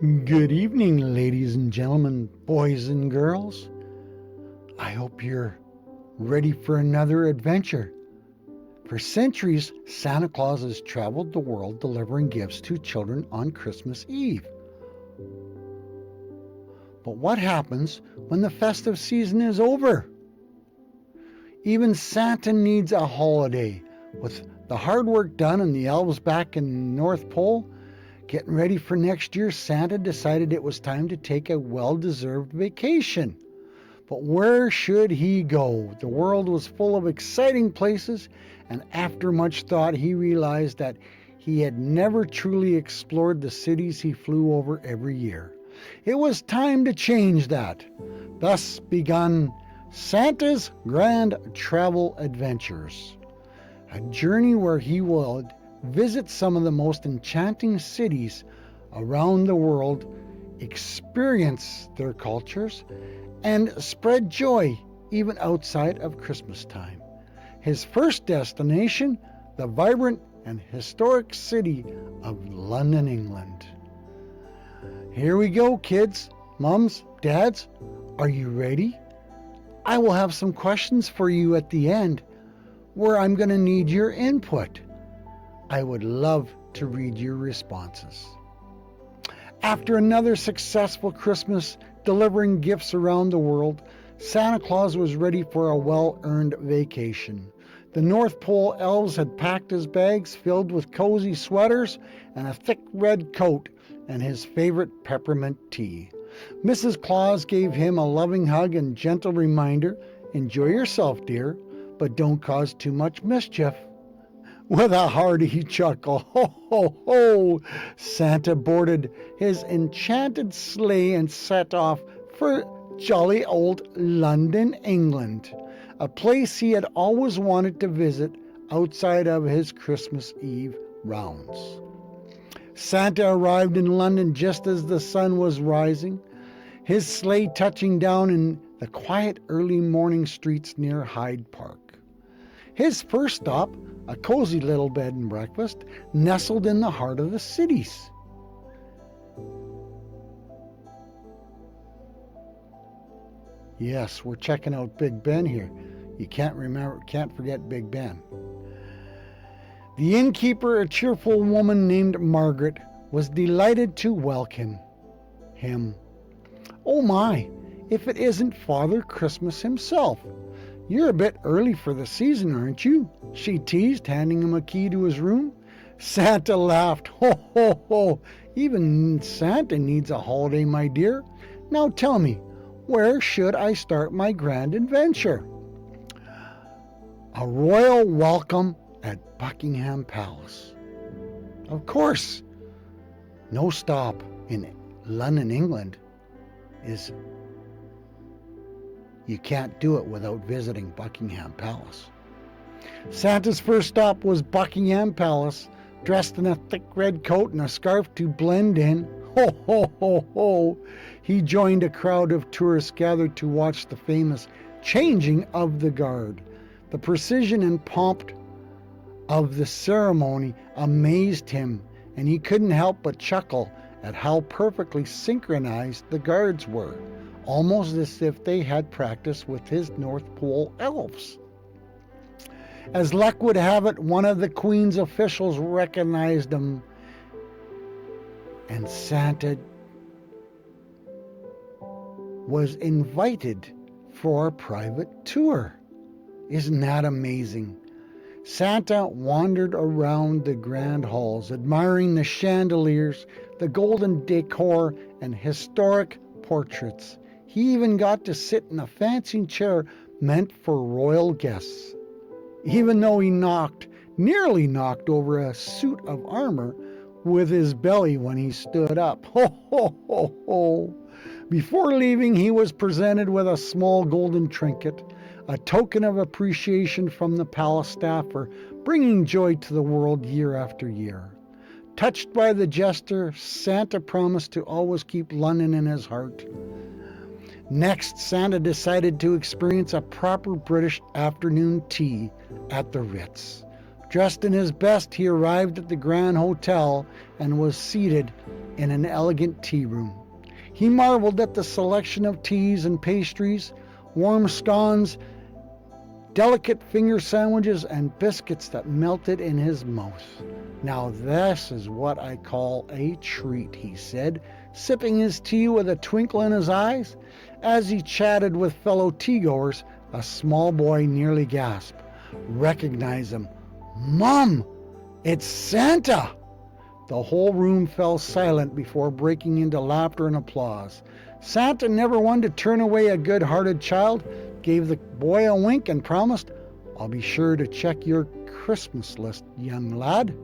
Good evening, ladies and gentlemen, boys and girls. I hope you're ready for another adventure. For centuries, Santa Claus has traveled the world delivering gifts to children on Christmas Eve. But what happens when the festive season is over? Even Santa needs a holiday. With the hard work done and the elves back in the North Pole, getting ready for next year, Santa decided it was time to take a well-deserved vacation. But where should he go? The world was full of exciting places, and after much thought, he realized that he had never truly explored the cities he flew over every year. It was time to change that. Thus began Santa's Grand Travel Adventures, a journey where he would visit some of the most enchanting cities around the world, experience their cultures, and spread joy even outside of Christmas time. His first destination, the vibrant and historic city of London, England. Here we go, kids, mums, dads. Are you ready? I will have some questions for you at the end where I'm going to need your input. I would love to read your responses. After another successful Christmas delivering gifts around the world, Santa Claus was ready for a well-earned vacation. The North Pole elves had packed his bags filled with cozy sweaters and a thick red coat and his favorite peppermint tea. Mrs. Claus gave him a loving hug and gentle reminder, "Enjoy yourself, dear, but don't cause too much mischief." With a hearty chuckle, ho, ho, ho, Santa boarded his enchanted sleigh and set off for jolly old London, England, a place he had always wanted to visit outside of his Christmas Eve rounds. Santa arrived in London just as the sun was rising, his sleigh touching down in the quiet early morning streets near Hyde Park. His first stop, a cozy little bed and breakfast, nestled in the heart of the cities. Yes, we're checking out Big Ben here. You can't forget Big Ben. The innkeeper, a cheerful woman named Margaret, was delighted to welcome him. "Oh my, if it isn't Father Christmas himself. You're a bit early for the season, aren't you?" she teased, handing him a key to his room. Santa laughed. "Ho, ho, ho. Even Santa needs a holiday, my dear. Now tell me, where should I start my grand adventure?" "A royal welcome at Buckingham Palace." "Of course. No stop in London, England You can't do it without visiting Buckingham Palace." Santa's first stop was Buckingham Palace, dressed in a thick red coat and a scarf to blend in. Ho, ho, ho, ho! He joined a crowd of tourists gathered to watch the famous changing of the guard. The precision and pomp of the ceremony amazed him, and he couldn't help but chuckle at how perfectly synchronized the guards were, almost as if they had practiced with his North Pole elves. As luck would have it, one of the Queen's officials recognized him, and Santa was invited for a private tour. Isn't that amazing? Santa wandered around the grand halls, admiring the chandeliers, the golden decor, and historic portraits. He even got to sit in a fancy chair meant for royal guests. Even though he nearly knocked over a suit of armor with his belly when he stood up. Ho, ho, ho, ho. Before leaving, he was presented with a small golden trinket, a token of appreciation from the palace staff for bringing joy to the world year after year. Touched by the gesture, Santa promised to always keep London in his heart. Next, Santa decided to experience a proper British afternoon tea at the Ritz. Dressed in his best, he arrived at the Grand Hotel and was seated in an elegant tea room. He marveled at the selection of teas and pastries, warm scones, delicate finger sandwiches, and biscuits that melted in his mouth. "Now this is what I call a treat," he said, sipping his tea with a twinkle in his eyes. As he chatted with fellow tea-goers, a small boy nearly gasped. "Recognize him. Mom, it's Santa!" The whole room fell silent before breaking into laughter and applause. Santa, never one to turn away a good-hearted child, gave the boy a wink and promised, "I'll be sure to check your Christmas list, young lad."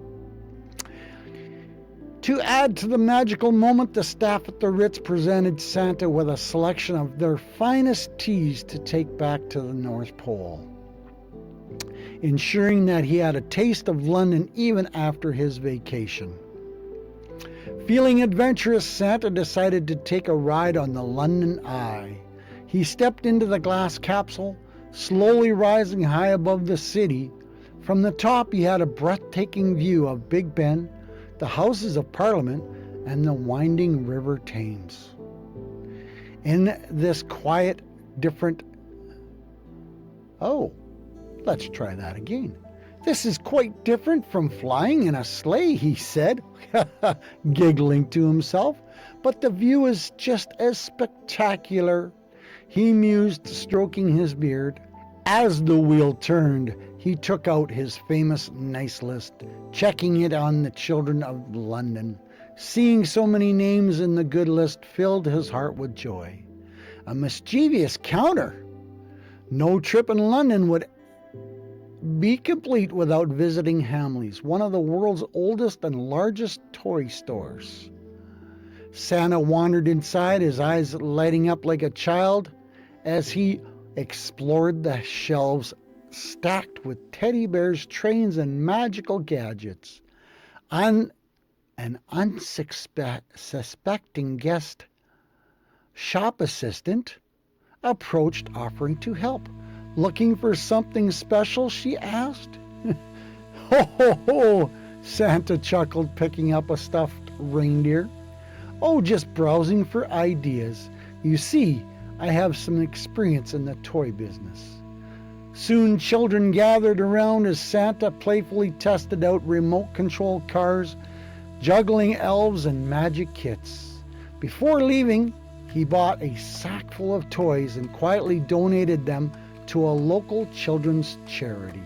To add to the magical moment, the staff at the Ritz presented Santa with a selection of their finest teas to take back to the North Pole, ensuring that he had a taste of London even after his vacation. Feeling adventurous, Santa decided to take a ride on the London Eye. He stepped into the glass capsule, slowly rising high above the city. From the top, he had a breathtaking view of Big Ben, the Houses of Parliament, and the winding River Thames. In this quiet, different... Oh, let's try that again. "This is quite different from flying in a sleigh," he said, giggling to himself. "But the view is just as spectacular," he mused, stroking his beard. As the wheel turned, he took out his famous nice list, checking it on the children of London. Seeing so many names in the good list filled his heart with joy. A mischievous counter! No trip in London would be complete without visiting Hamley's, one of the world's oldest and largest toy stores. Santa wandered inside, his eyes lighting up like a child as he explored the shelves stacked with teddy bears, trains, and magical gadgets. An unsuspecting guest shop assistant approached, offering to help. "Looking for something special?" she asked. "Ho, ho, ho!" Santa chuckled, picking up a stuffed reindeer. "Oh, just browsing for ideas. You see, I have some experience in the toy business." Soon children gathered around as Santa playfully tested out remote-controlled cars, juggling elves, and magic kits. Before leaving, he bought a sack full of toys and quietly donated them to a local children's charity.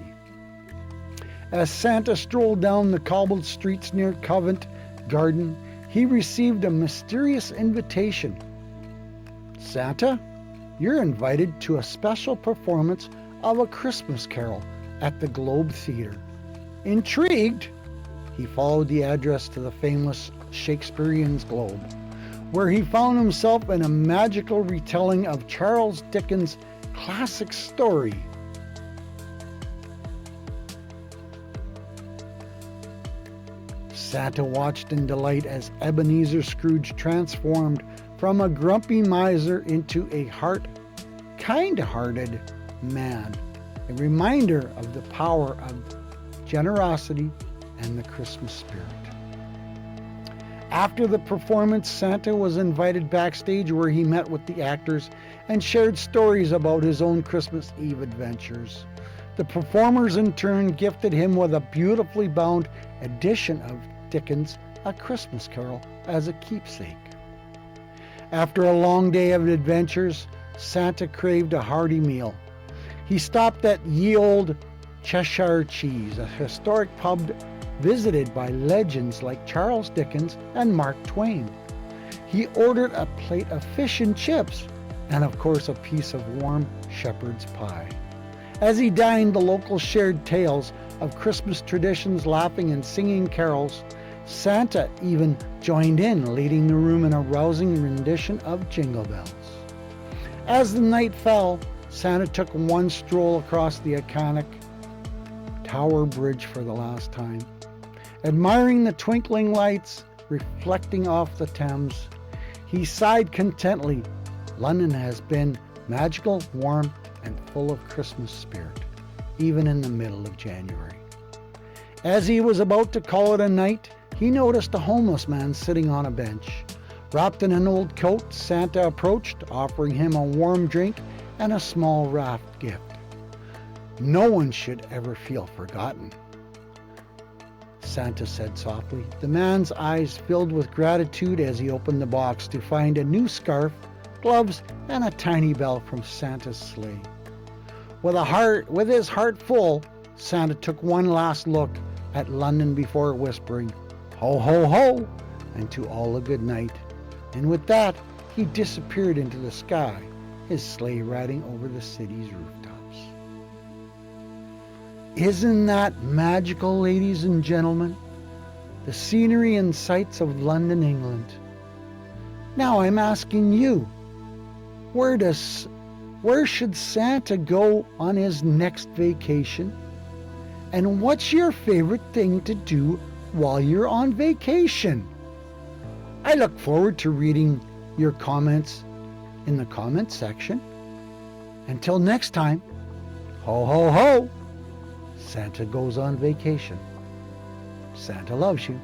As Santa strolled down the cobbled streets near Covent Garden, he received a mysterious invitation. "Santa, you're invited to a special performance of A Christmas Carol at the Globe Theatre." Intrigued, he followed the address to the famous Shakespearean Globe, where he found himself in a magical retelling of Charles Dickens' classic story. Santa watched in delight as Ebenezer Scrooge transformed from a grumpy miser into a kind-hearted man, a reminder of the power of generosity and the Christmas spirit. After the performance, Santa was invited backstage, where he met with the actors and shared stories about his own Christmas Eve adventures. The performers in turn gifted him with a beautifully bound edition of Dickens' A Christmas Carol as a keepsake. After a long day of adventures, Santa craved a hearty meal. He stopped at Ye Olde Cheshire Cheese, a historic pub visited by legends like Charles Dickens and Mark Twain. He ordered a plate of fish and chips, and of course a piece of warm shepherd's pie. As he dined, the locals shared tales of Christmas traditions, laughing and singing carols. Santa even joined in, leading the room in a rousing rendition of Jingle Bells. As the night fell, Santa took one stroll across the iconic Tower Bridge for the last time. Admiring the twinkling lights reflecting off the Thames, he sighed contentedly. London has been magical, warm, and full of Christmas spirit, even in the middle of January. As he was about to call it a night, he noticed a homeless man sitting on a bench. Wrapped in an old coat, Santa approached, offering him a warm drink and a small wrapped gift. No one should ever feel forgotten, Santa said softly. The man's eyes filled with gratitude as he opened the box to find a new scarf, gloves, and a tiny bell from Santa's sleigh. With his heart full, Santa took one last look at London before whispering, "Ho, ho, ho," and to all a good night. And with that, he disappeared into the sky, his sleigh riding over the city's rooftops. Isn't that magical, ladies and gentlemen? The scenery and sights of London, England. Now I'm asking you, where should Santa go on his next vacation? And what's your favorite thing to do while you're on vacation? I look forward to reading your comments in the comment section. Until next time, ho, ho, ho, Santa goes on vacation. Santa loves you.